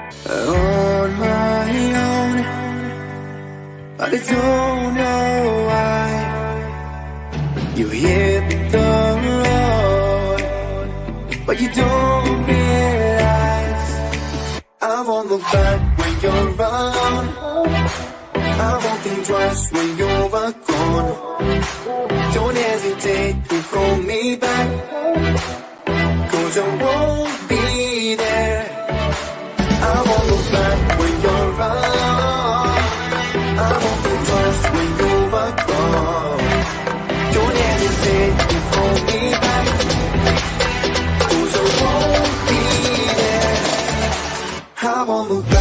On my own, but I don't know why. You hit the road, but you don't realize I won't look back when you're around. I won't think twice when you're gone. Don't hesitate to call me back, 'cause I won't be there. I won't look back when you're around. I won't think twice when you're gone. Don't hesitate to call me back, 'cause I won't be there. I won't look back.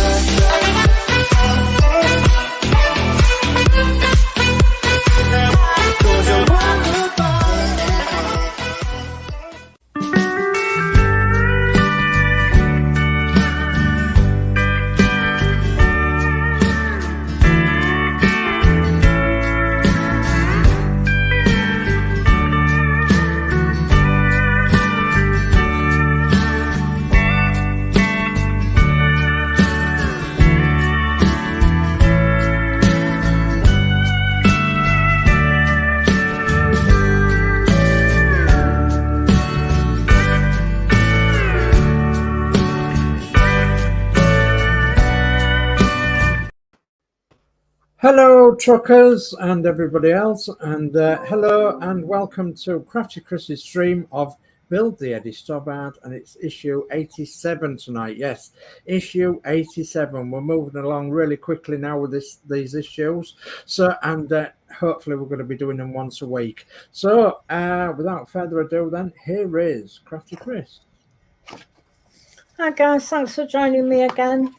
Hello truckers and everybody else, and hello and welcome to Crafty Chris's stream of Build the Eddie Stobart, and it's issue 87 tonight. Yes, issue 87. We're moving along really quickly now with these issues, so and hopefully we're going to be doing them once a week. So without further ado, then here is Crafty Chris. Hi guys, thanks for joining me again.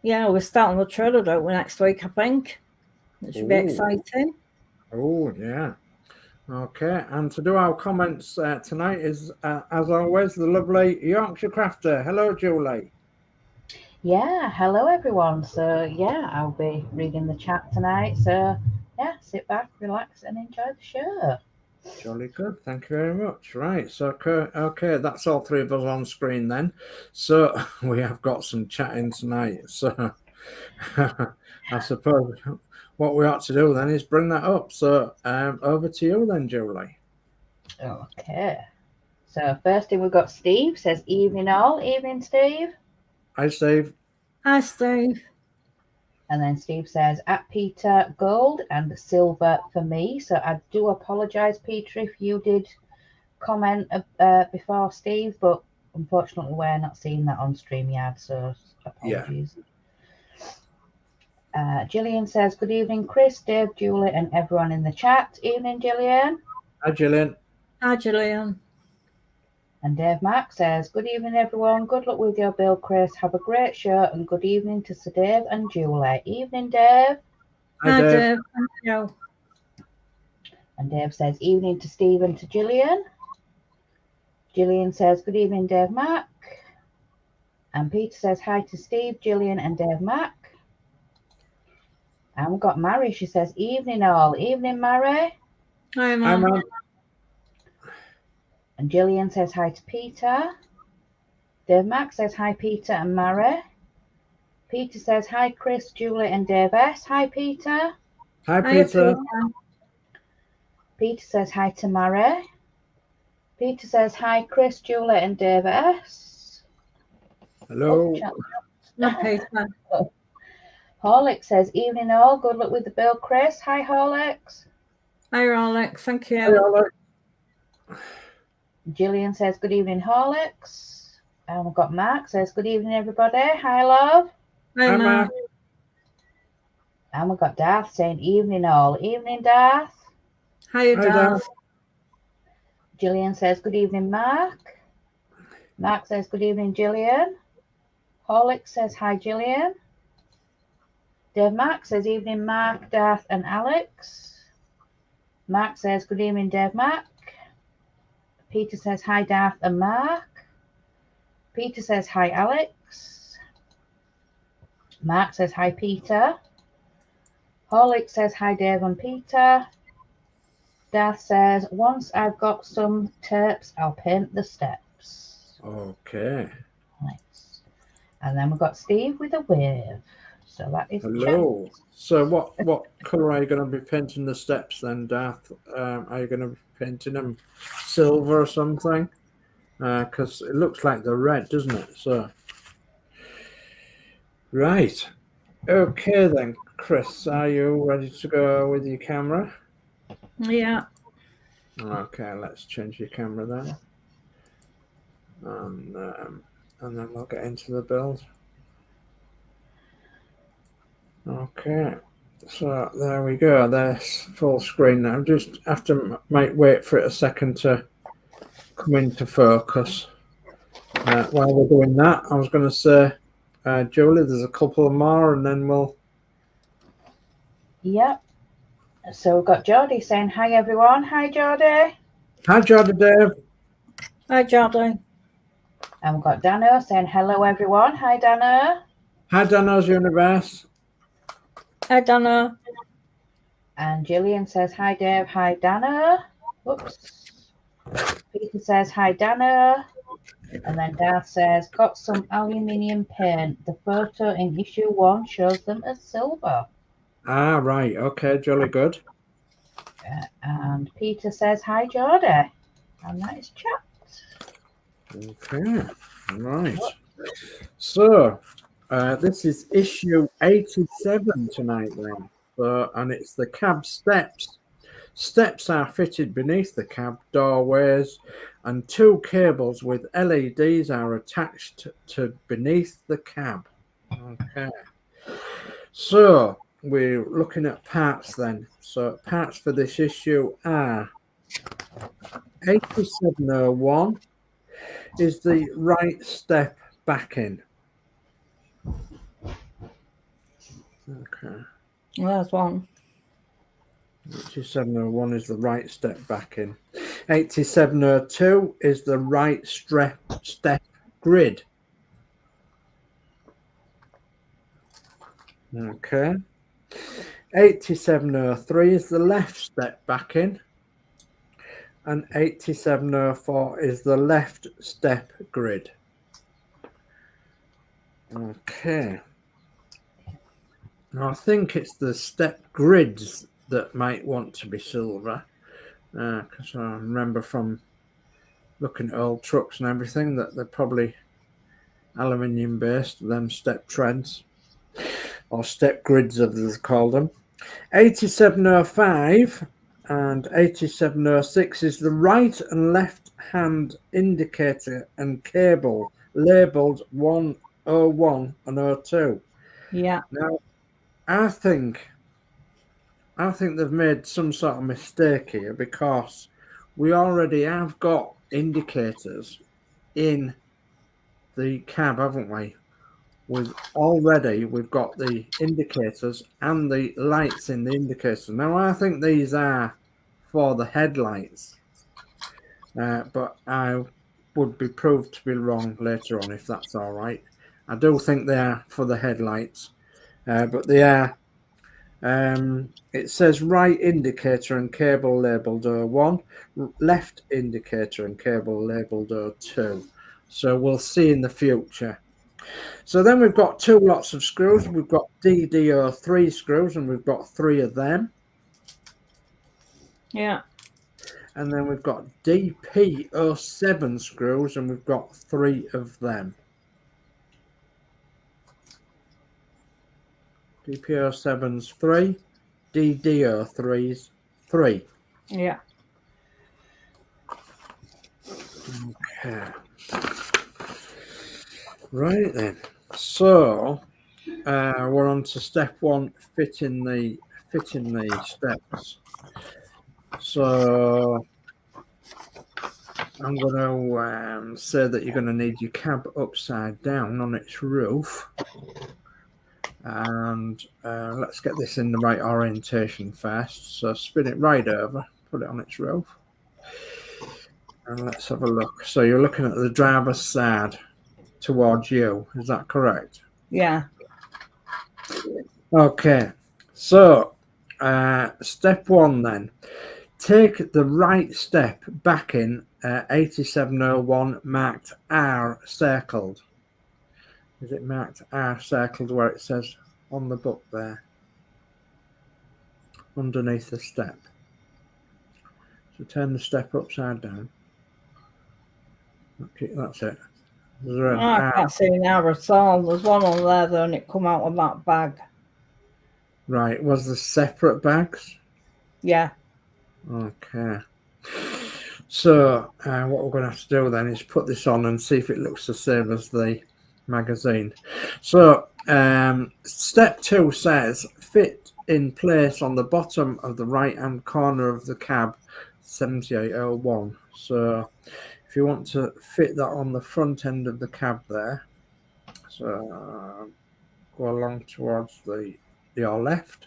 Yeah, we're starting the trailer, don't we, next week, I think. It should be exciting. Oh, yeah. Okay, and to do our comments tonight is, as always, the lovely Yorkshire Crafter. Hello, Julie. Yeah, hello, everyone. So, yeah, I'll be reading the chat tonight. So, yeah, sit back, relax, and enjoy the show. Jolly good. Thank you very much. Right. So, okay, that's all three of us on screen then. So, we have got some chatting tonight. So, I suppose what we ought to do then is bring that up. So, over to you then, Julie. Okay. So, first thing we've got Steve says, evening all. Evening, Steve. Hi, Steve. Hi, Steve. And then Steve says, at Peter, gold and silver for me. So I do apologise, Peter, if you did comment before Steve, but unfortunately we're not seeing that on StreamYard, so apologies. Yeah. Gillian says, good evening, Chris, Dave, Julie, and everyone in the chat. Evening, Gillian. Hi, Gillian. Hi, Gillian. And Dave Mack says, good evening, everyone. Good luck with your build, Chris. Have a great show, and good evening to Sir Dave and Julie. Evening, Dave. Hi, Dave. Thank you. And Dave says, evening to Steve and to Gillian. Gillian says, good evening, Dave Mack. And Peter says, hi to Steve, Gillian, and Dave Mack. And we've got Mary. She says, evening, all. Evening, Mary. Hi, Mum. And Gillian says hi to Peter. Dave Mack says hi, Peter and Mary. Peter says hi, Chris, Julie, and Dave S. Hi, Peter. Hi, Peter. Peter says hi to Mary. Peter says hi, Chris, Julie, and Dave S. Hello. No, Peter. Horlix says, evening all. Good luck with the build, Chris. Hi, Horlix. Hi, Horlix. Thank you. Hi, Horlix. Gillian says, good evening, Horlicks. And we've got Mark says, good evening, everybody. Hi, love. Hi, Mark. And we've got Darth saying, evening, all. Evening, Darth. Hi, Darth. Gillian says, good evening, Mark. Mark says, good evening, Gillian. Horlicks says, hi, Gillian. Dave Mark says, evening, Mark, Darth, and Alex. Mark says, good evening, Dave Mark. Peter says, hi, Darth and Mark. Peter says, hi, Alex. Mark says, hi, Peter. Horlick says, hi, Dave and Peter. Darth says, once I've got some tips, I'll paint the steps. Okay. Nice. And then we've got Steve with a wave. So that is Hello. chat. So what colour are you going to be painting the steps then, Darth? Are you going to be painting them silver or something? Because it looks like they're red, doesn't it? So, right. Okay then, Chris, are you ready to go with your camera? Yeah. Okay, let's change your camera then. And then we'll get into the build. Okay, so there we go. There's full screen now. Just have to might wait for it a second to come into focus. While we're doing that, I was going to say, Julie, there's a couple more, and then we'll. Yep. So we've got Geordie saying hi everyone. Hi Geordie. Hi, Geordie Dave. Hi, Geordie. And we've got Danno saying hello everyone. Hi Danno. Hi, Danno's Universe. Hi, Danno. And Gillian says hi Dave. Hi Danno. Whoops. Peter says hi Danno. And then Darth says got some aluminium paint. The photo in issue 1 shows them as silver. Ah, right. Okay, jolly good. And Peter says hi Geordie. And that is chat. Okay, right. So, this is issue 87 tonight then. And it's the cab steps. Steps are fitted beneath the cab doorways, and 2 cables with LEDs are attached to beneath the cab. Okay. So, we're looking at parts then. So, parts for this issue are 8701 is the right step backing. Okay. Well, there's one. 8701 is the right step backing. 8702 is the right step grid. Okay. 8703 is the left step backing. And 8704 is the left step grid. Okay. Now I think it's the step grids that might want to be silver, because I remember from looking at old trucks and everything that they're probably aluminium based, them step treads or step grids as they call them. 8705 and 8706 is the right and left hand indicator and cable labeled 101 and 02. Yeah. Now I think they've made some sort of mistake here, because we already have got indicators in the cab, haven't we? We've got the indicators and the lights in the indicators. Now I think these are for the headlights, but I would be proved to be wrong later on if that's all right. I do think they are for the headlights, but they are. It says right indicator and cable labeled 01, left indicator and cable labeled 02. So we'll see in the future. So then we've got 2 lots of screws. We've got DD03 screws, and we've got 3 of them. Yeah. And then we've got DP07 screws, and we've got 3 of them. DP07's 3, DD03's 3. Yeah. Okay. Right then. So we're on to step 1, fitting the steps. So I'm going to say that you're going to need your cab upside down on its roof. And let's get this in the right orientation first. So spin it right over, put it on its roof, and let's have a look. So you're looking at the driver's side towards you, is that correct? Yeah. Okay, so step 1 then, take the right step backing 8701 marked R circled. Is it marked R circled where it says on the book there? Underneath the step. So turn the step upside down. Okay, that's it. Is there an I R? can't see an R at all. There's one on there though, and it come out of that bag. Right, was there separate bags? Yeah. Okay. So what we're going to have to do then is put this on and see if it looks the same as the magazine. So step 2 says fit in place on the bottom of the right hand corner of the cab 7801. So if you want to fit that on the front end of the cab there, so go along towards your left.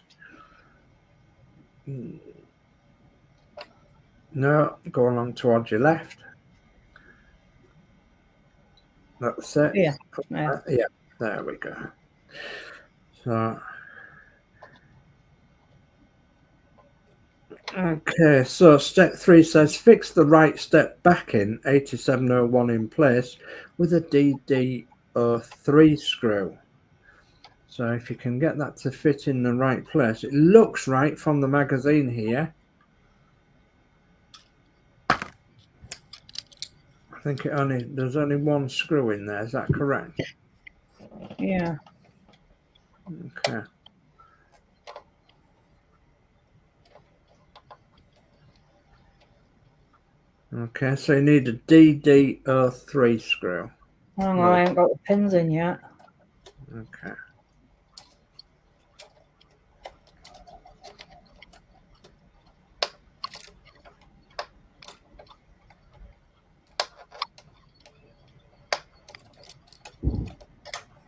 No, go along towards your left. That's it. Yeah. Yeah, there we go. So, okay, so step 3 says fix the right step back in 8701 in place with a DD03 screw. So if you can get that to fit in the right place, it looks right from the magazine here. I think there's only one screw in there. Is that correct? Yeah. Okay. Okay, so you need a DD03 screw. Hang on, I ain't got the pins in yet. Okay.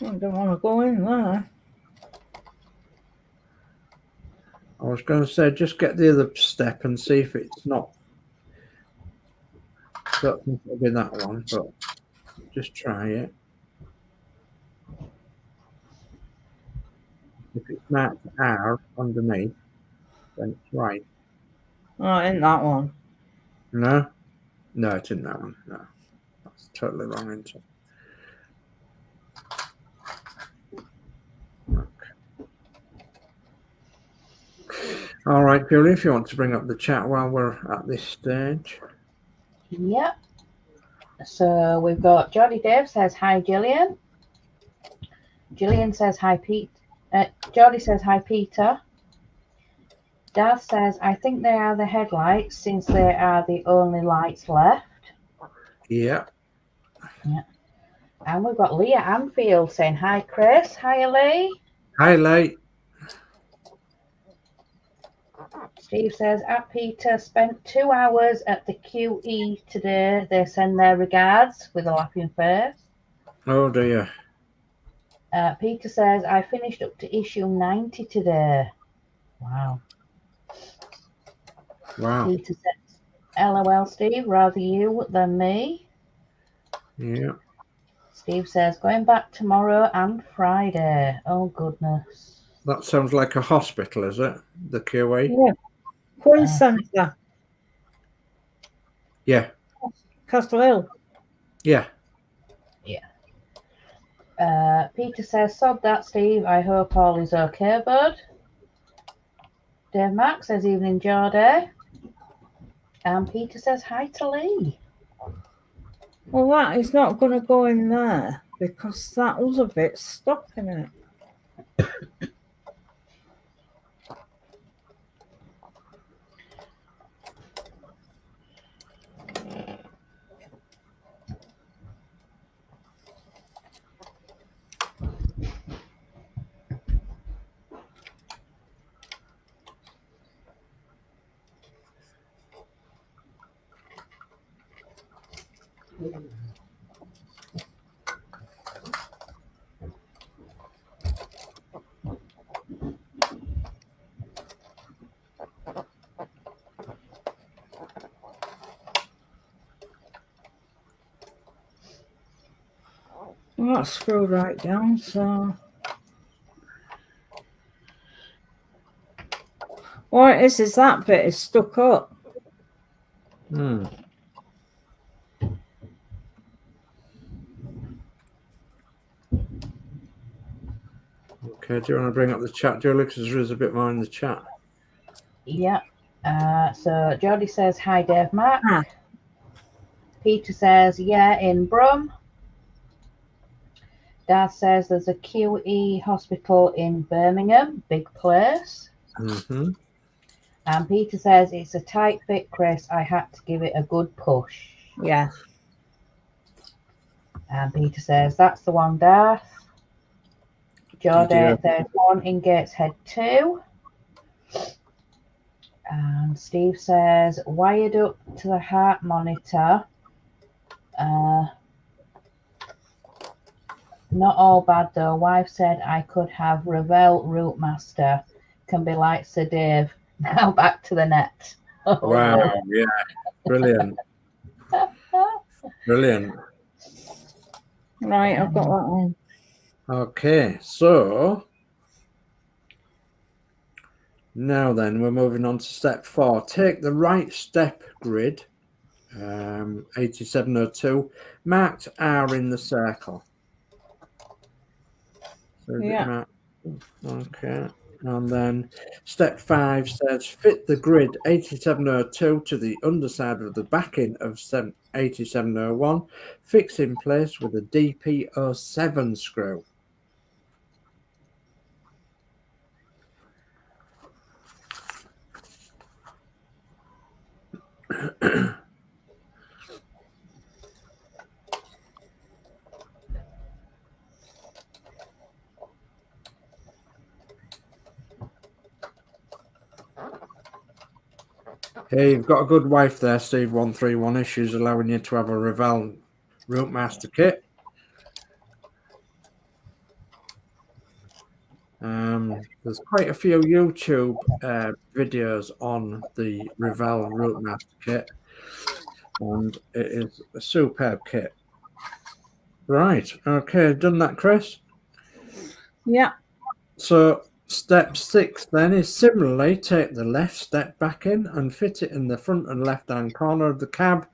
I don't want to go in there. I was going to say, just get the other step and see if it's not. I don't think it'll be that one, but just try it. If it's marked R underneath, then it's right. Oh, in that one. No? No, it's in that one. No. That's totally wrong, isn't it? All right, Julie, if you want to bring up the chat while we're at this stage. Yep. So we've got Geordie Dave says hi, Gillian. Gillian says hi, Pete. Geordie says hi, Peter. Dad says I think they are the headlights since they are the only lights left. Yeah. Yeah. And we've got Leah Anfield saying hi, Chris. Hi, Lee. Hi, Lee. Steve says, at Peter, spent 2 hours at the QE today. They send their regards with a laughing face. Oh, dear. Peter says, I finished up to issue 90 today. Wow. Wow. Peter says, LOL, Steve, rather you than me. Yeah. Steve says, going back tomorrow and Friday. Oh, goodness. That sounds like a hospital, is it? The QA? Yeah. Queen Centre. Yeah. Castle Hill. Yeah. Yeah. Peter says, sod that, Steve. I hope all is okay, bud. Dave Mark says, evening, Geordie. And Peter says, hi to Lee. Well, that is not going to go in there because that was a bit stuck in it. Well, that's screwed right down, so. What it is that bit is stuck up. Hmm. Okay, do you want to bring up the chat, Julie? Because there is a bit more in the chat. Yeah. So Geordie says, hi, Dave, Mark. Ah. Peter says, yeah, in Brum. Dad says there's a QE hospital in Birmingham, big place. Mm-hmm. And Peter says, it's a tight fit, Chris. I had to give it a good push. Yeah. And Peter says, that's the one, Darth. Geordie, there's one in Gateshead too. And Steve says, wired up to the heart monitor. Not all bad though. Wife said I could have Revell Rootmaster. Can be like Sir Dave. Now back to the net. Wow, yeah. Brilliant. Brilliant. Right, I've got that one. Okay, so now then we're moving on to step 4. Take the right step grid, 8702, marked R in the circle. So Yeah. Okay, and then step 5 says fit the grid 8702 to the underside of the backing of 8701. Fix in place with a DP07 screw. Hey, you've got a good wife there, Steve 131 issues allowing you to have a Revell Rootmaster kit. There's quite a few YouTube videos on the Revell Rootmaster kit, and it is a superb kit. Right, okay, done that, Chris? Yeah. So step 6 then is similarly take the left step back in and fit it in the front and left hand corner of the cab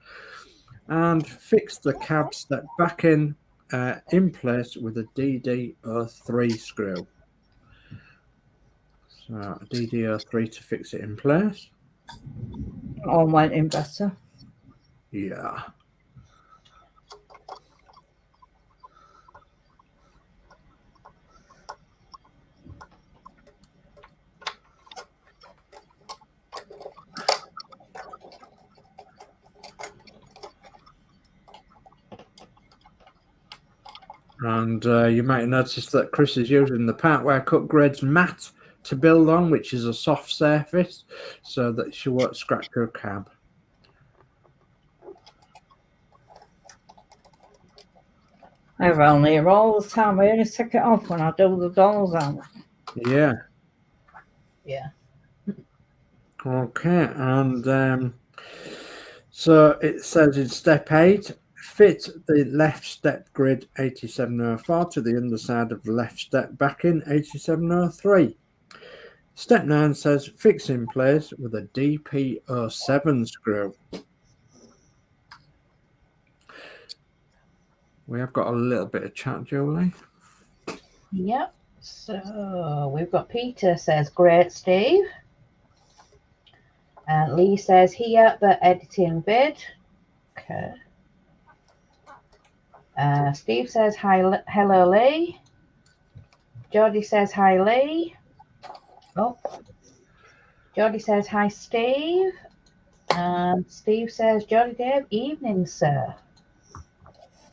and fix the cab step back in place with a DD03 screw. So a DD03 to fix it in place. All went in better. Yeah. And you might notice that Chris is using the part where cut grade's mat to build on, which is a soft surface, so that she won't scratch her cab. I roll here all the time. I only take it off when I do the dolls out. Yeah. Yeah. Okay, and so it says in step 8, fit the left step grid 8704 to the underside of the left step backing 8703. Step 9 says fix in place with a DP07 screw. We have got a little bit of chat, Julie. Yep. So we've got Peter says, great, Steve. And Lee says, here, the editing vid. Okay. Steve says, hi, hello, Lee. Geordie says, hi, Lee. Oh. Geordie says, hi, Steve. And Steve says, Geordie Dave, evening, sir.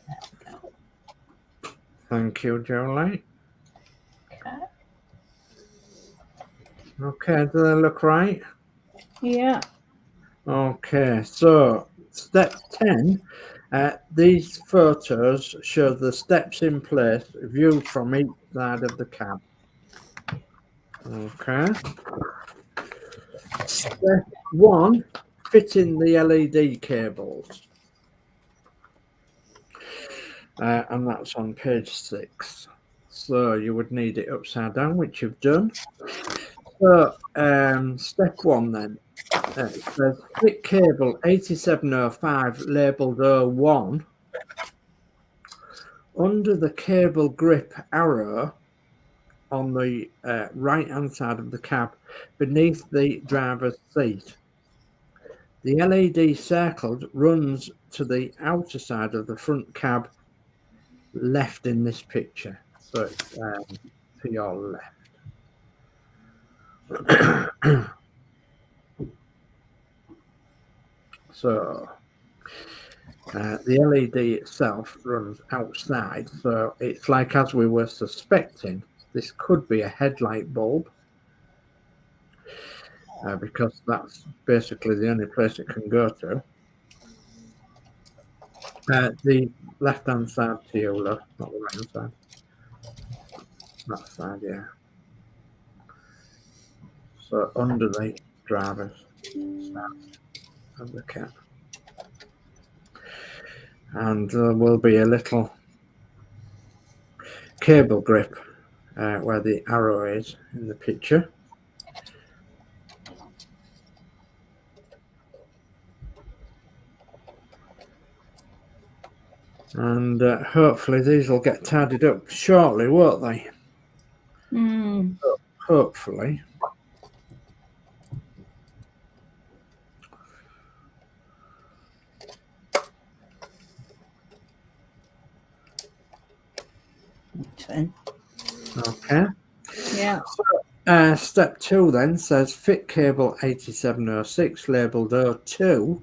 There we go. Thank you, Julie. Okay. Okay, do they look right? Yeah. Okay, so step 10, these photos show the steps in place viewed from each side of the cab. Okay. Step 1, fitting the LED cables. And that's on page 6. So you would need it upside down, which you've done. So step 1 then. It says fit cable 8705 labeled 01 under the cable grip arrow on the right hand side of the cab beneath the driver's seat. The LED circled runs to the outer side of the front cab left in this picture. So it's to your left. So the LED itself runs outside, so it's like, as we were suspecting, this could be a headlight bulb, because that's basically the only place it can go to. The left-hand side to your left, not the right-hand side. That side, yeah. So under the driver's side of the cab. And there will be a little cable grip where the arrow is in the picture. And hopefully these will get tidied up shortly, won't they? Hopefully. Okay. Yeah. So, step 2 then says fit cable 8706 labeled 02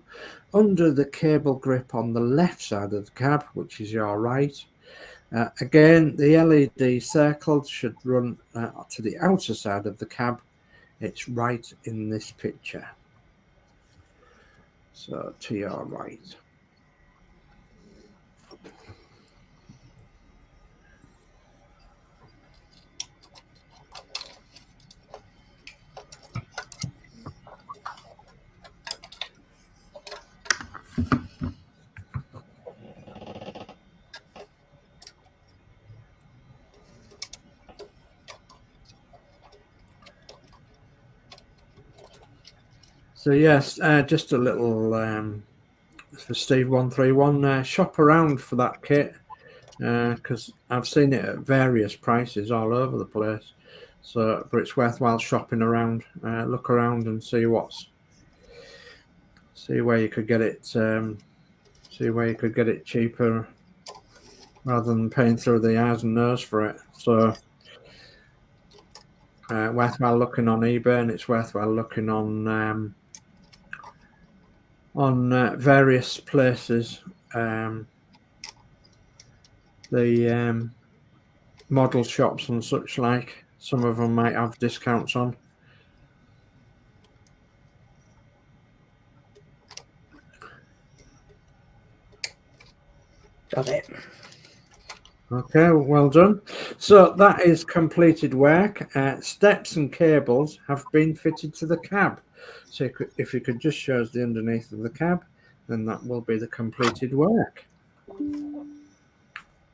under the cable grip on the left side of the cab, which is your right. Again, the LED circled should run to the outer side of the cab. It's right in this picture. So to your right. So yes, just a little for Steve 131 shop around for that kit, because I've seen it at various prices all over the place. So, but it's worthwhile shopping around, look around and see where you could get it, see where you could get it cheaper rather than paying through the eyes and nose for it. So, worthwhile looking on eBay, and it's worthwhile looking on various places, the model shops and such like. Some of them might have discounts on. Got it. Okay, well done. So that is completed work. Steps and cables have been fitted to the cab. So if you could just show us the underneath of the cab, then that will be the completed work.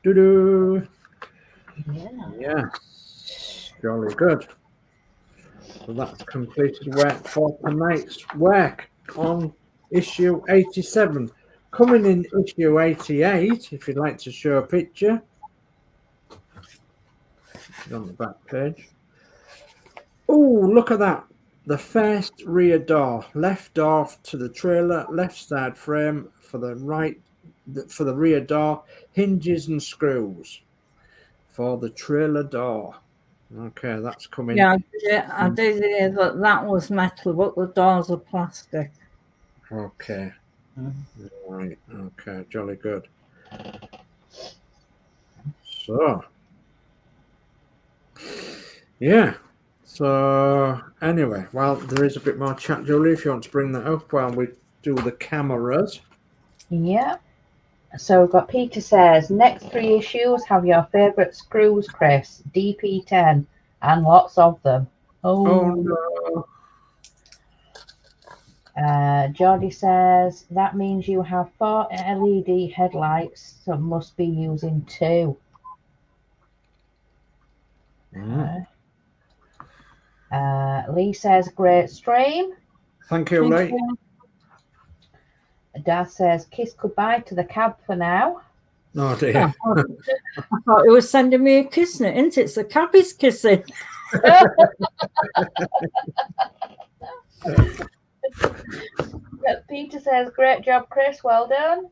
Doo-doo. Yeah, jolly good. So that's completed work for tonight's work on issue 87. Coming in issue 88, if you'd like to show a picture. On the back page. Oh, look at that. The first rear door, left door to the trailer, left side frame for the right, for the rear door, hinges and screws for the trailer door. Okay, that's coming. Yeah, I did hear that was metal, but the doors are plastic. Okay. Right. Okay, jolly good. So, yeah. So anyway, well, there is a bit more chat, Julie, if you want to bring that up while we do the cameras. Yeah. So we've got Peter says, next 3 issues have your favourite screws, Chris, DP10, and lots of them. Oh no. Geordie says, that means you have 4 LED headlights, so must be using 2. Lee says, great stream. Thank you, Lee. Dad says, kiss goodbye to the cab for now. Oh dear. I thought it was sending me a kissing it, isn't it? It's the cabby's kissing. Peter says, great job, Chris. Well done.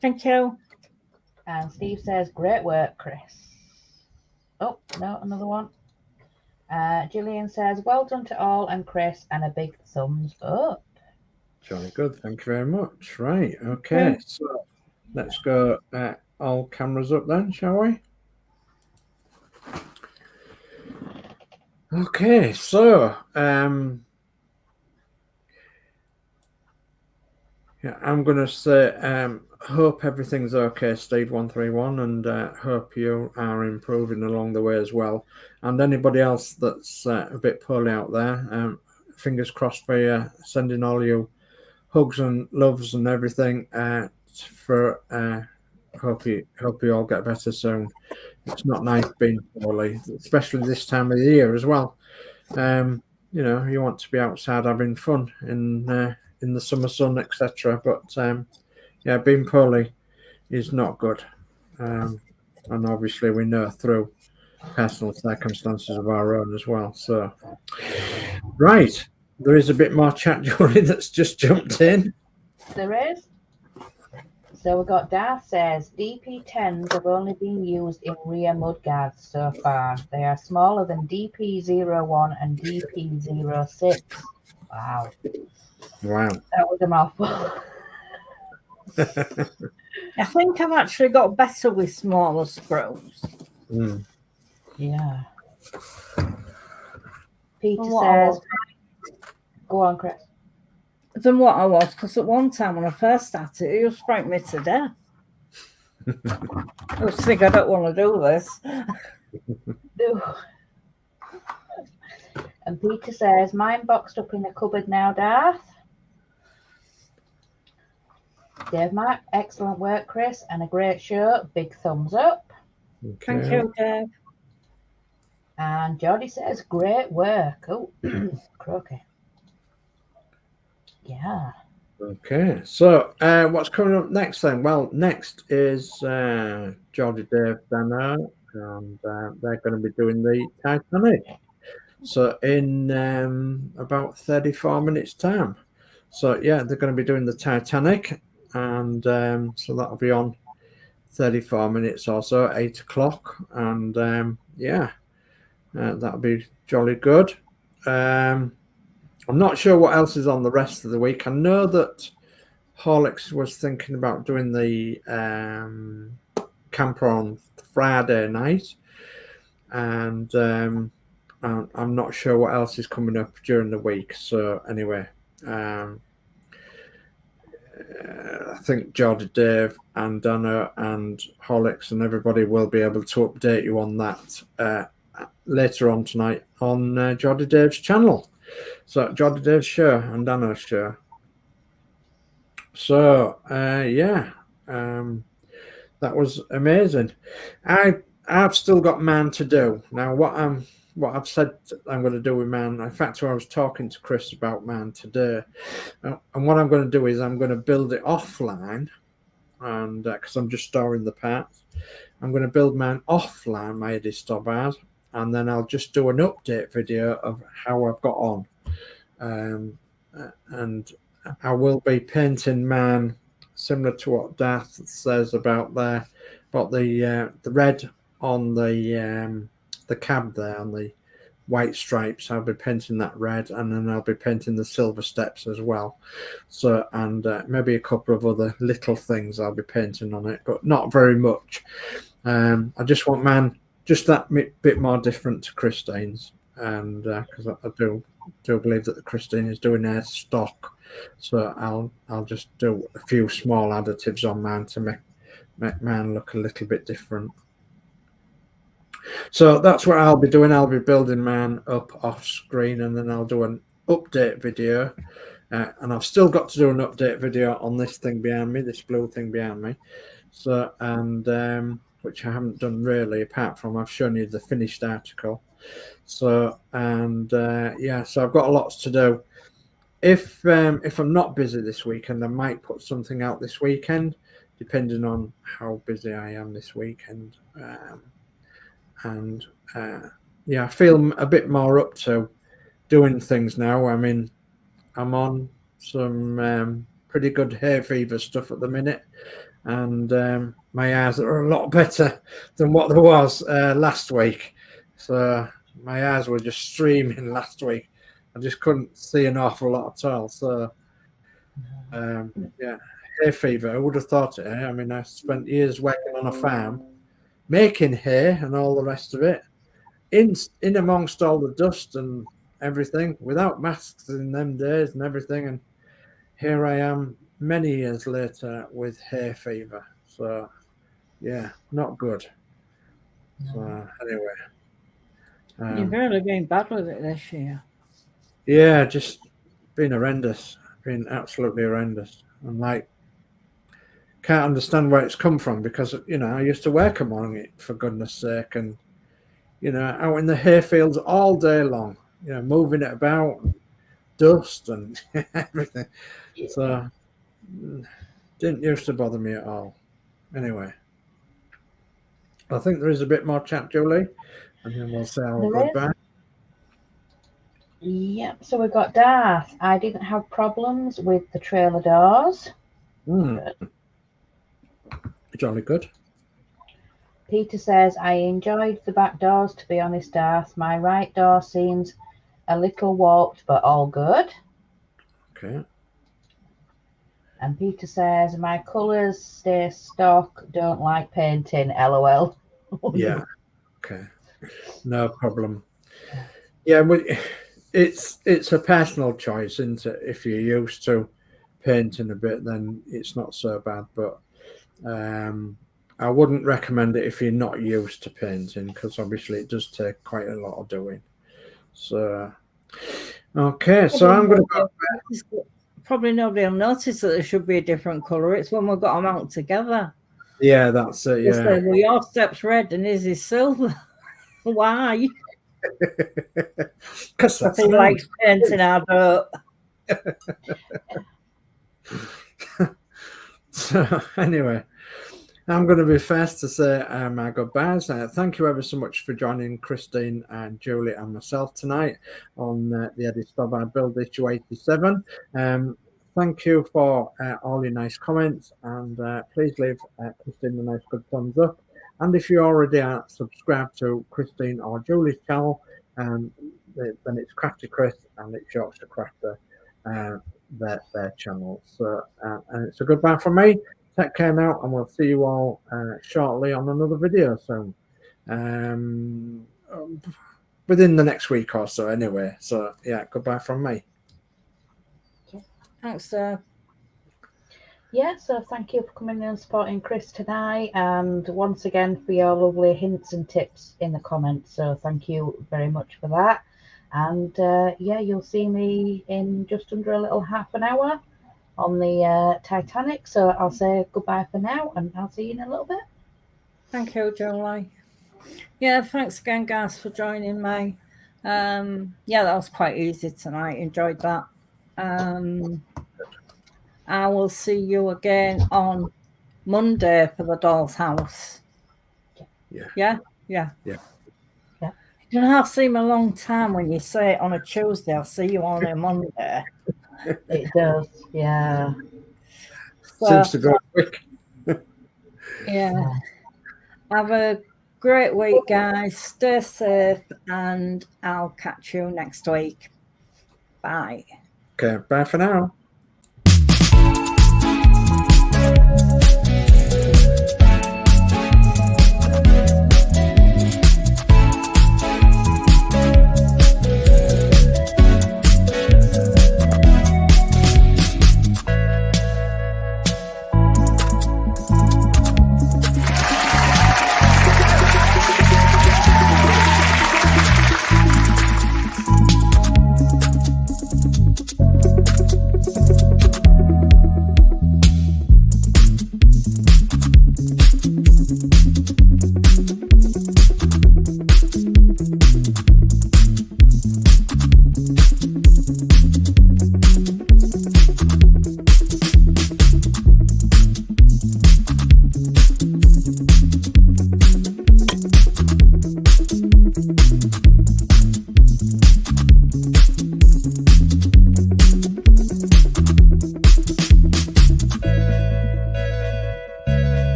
Thank you. And Steve says, great work, Chris. Oh, no, another one. Gillian says, well done to all and Chris, and a big thumbs up. Jolly good. Thank you very much. Right. Okay. Yeah. So let's go all cameras up then, shall we? Okay. So yeah, I'm going to say hope everything's okay, Steve 131, and hope you are improving along the way as well. And anybody else that's a bit poorly out there, fingers crossed for you, sending all you hugs and loves and everything. For hope you all get better soon. It's not nice being poorly, especially this time of the year as well. You know, you want to be outside having fun in the summer sun, etc. But yeah, being poorly is not good, and obviously we know through personal circumstances of our own as well. So, right, there is a bit more chat, Geordie, that's just jumped in. There is. So we've got Darth says, DP10s have only been used in rear mudguards so far. They are smaller than DP01 and DP06. Wow. Wow. That was a mouthful. I think I've actually got better with smaller screws. Mm. Yeah. Peter Well, what says, go on, Chris. Than what I was, because at one time when I first started, it used to frighten me to death. I was thinking, I don't want to do this. No. And Peter says, mine boxed up in the cupboard now, Darth. Dave Mark, excellent work, Chris, and a great show. Big thumbs up. Okay. Thank you, Dave. And Geordie says, great work. Oh, croaky. Yeah. Okay, so what's coming up next then? Well, next is Geordie Dave, Danno, and they're going to be doing the Titanic. So in about 34 minutes time. So yeah, they're going to be doing the Titanic, and so that'll be on 34 minutes or so, 8 o'clock, and yeah, that'll be jolly good. I'm not sure what else is on the rest of the week. I know that Horlix was thinking about doing the camper on Friday night, and I'm not sure what else is coming up during the week. So anyway, I think Geordie Dave and Danno and Horlix and everybody will be able to update you on that later on tonight on Geordie Dave's channel. So Geordie Dave's show and Danno's show. So yeah, that was amazing. I've still got man to do now. What I've said I'm going to do with man. In fact, I was talking to Chris about man today, and what I'm going to do is I'm going to build it offline, and because I'm just storing the parts, I'm going to build man offline, my Eddie STOBART, and then I'll just do an update video of how I've got on, and I will be painting man similar to what Darth says about the red on the cab there on the white stripes. I'll be painting that red, and then I'll be painting the silver steps as well. So, and maybe a couple of other little things I'll be painting on it, but not very much. I just want man just that bit more different to Christine's, and because I do believe that the Christine is doing her stock, so I'll just do a few small additives on man to make man look a little bit different. So that's what I'll be doing. I'll be building man up off screen, and then I'll do an update video, and I've still got to do an update video on this thing behind me, this blue thing behind me. So, and which I haven't done really, apart from I've shown you the finished article. So, and yeah, so I've got lots to do. If I'm not busy this weekend, I might put something out this weekend. depending on how busy I am this weekend. Yeah, I feel a bit more up to doing things now. I mean, I'm on some pretty good hay fever stuff at the minute, and my eyes are a lot better than what there was last week. So my eyes were just streaming last week. I just couldn't see an awful lot at all. So yeah, hay fever. I would have thought it. I mean, I spent years working on a farm, making hay and all the rest of it, in amongst all the dust and everything, without masks in them days and everything. And here I am many years later with hay fever. So yeah, not good. So anyway, You've really been bad with it this year. yeah, just been horrendous, been absolutely horrendous. And like, can't understand where it's come from, because I used to work among it, for goodness sake, and out in the hayfields all day long, moving it about, dust and everything. So didn't used to bother me at all. Anyway, I think there is a bit more chat, Julie, and then we'll say our goodbye. Yep, so we've got Darth. I didn't have problems with the trailer doors. Jolly good. Peter says, I enjoyed the back doors, to be honest, Darth. My right door seems a little warped, but all good. Okay. And Peter says, my colours stay stock, don't like painting, LOL. Yeah. Okay. No problem. Yeah, it's a personal choice, isn't it? If you're used to painting a bit, then it's not so bad. But I wouldn't recommend it if you're not used to painting, because obviously it does take quite a lot of doing. So, okay, so I'm going to go back. Probably nobody will notice that there should be a different colour. It's when we've got them out together. Yeah, that's it. Yeah. Say, well, your step's red and his is silver. Why? Because he likes painting our dirt. So anyway, I'm going to be first to say my goodbyes. Thank you ever so much for joining Christine and Julie and myself tonight on the Eddie STOBART Build issue 87. Thank you for all your nice comments, and please leave Christine a nice good thumbs up. And if you already are subscribed to Christine or Julie's channel, then it's Crafty Chris and it's Yorkshire Crafter, their channel. So and it's a goodbye from me. Take care now, and we'll see you all shortly on another video soon. Within the next week or so, anyway. So, yeah, goodbye from me. Thanks, sir. Yeah, so thank you for coming in and supporting Chris tonight, and once again for your lovely hints and tips in the comments. So thank you very much for that. And yeah, you'll see me in just under a little half an hour on the Titanic. So I'll say goodbye for now, and I'll see you in a little bit. Thank you, Jolie. Yeah, thanks again, guys, for joining me. Yeah, that was quite easy tonight. Enjoyed that. I will see you again on Monday for the Doll's House. Yeah. You know, I've seen a long time when you say it on a Tuesday. I'll see you on a Monday. It does, yeah. So, seems to go quick. Yeah. Have a great week, guys. Stay safe, and I'll catch you next week. Bye. Okay, bye for now.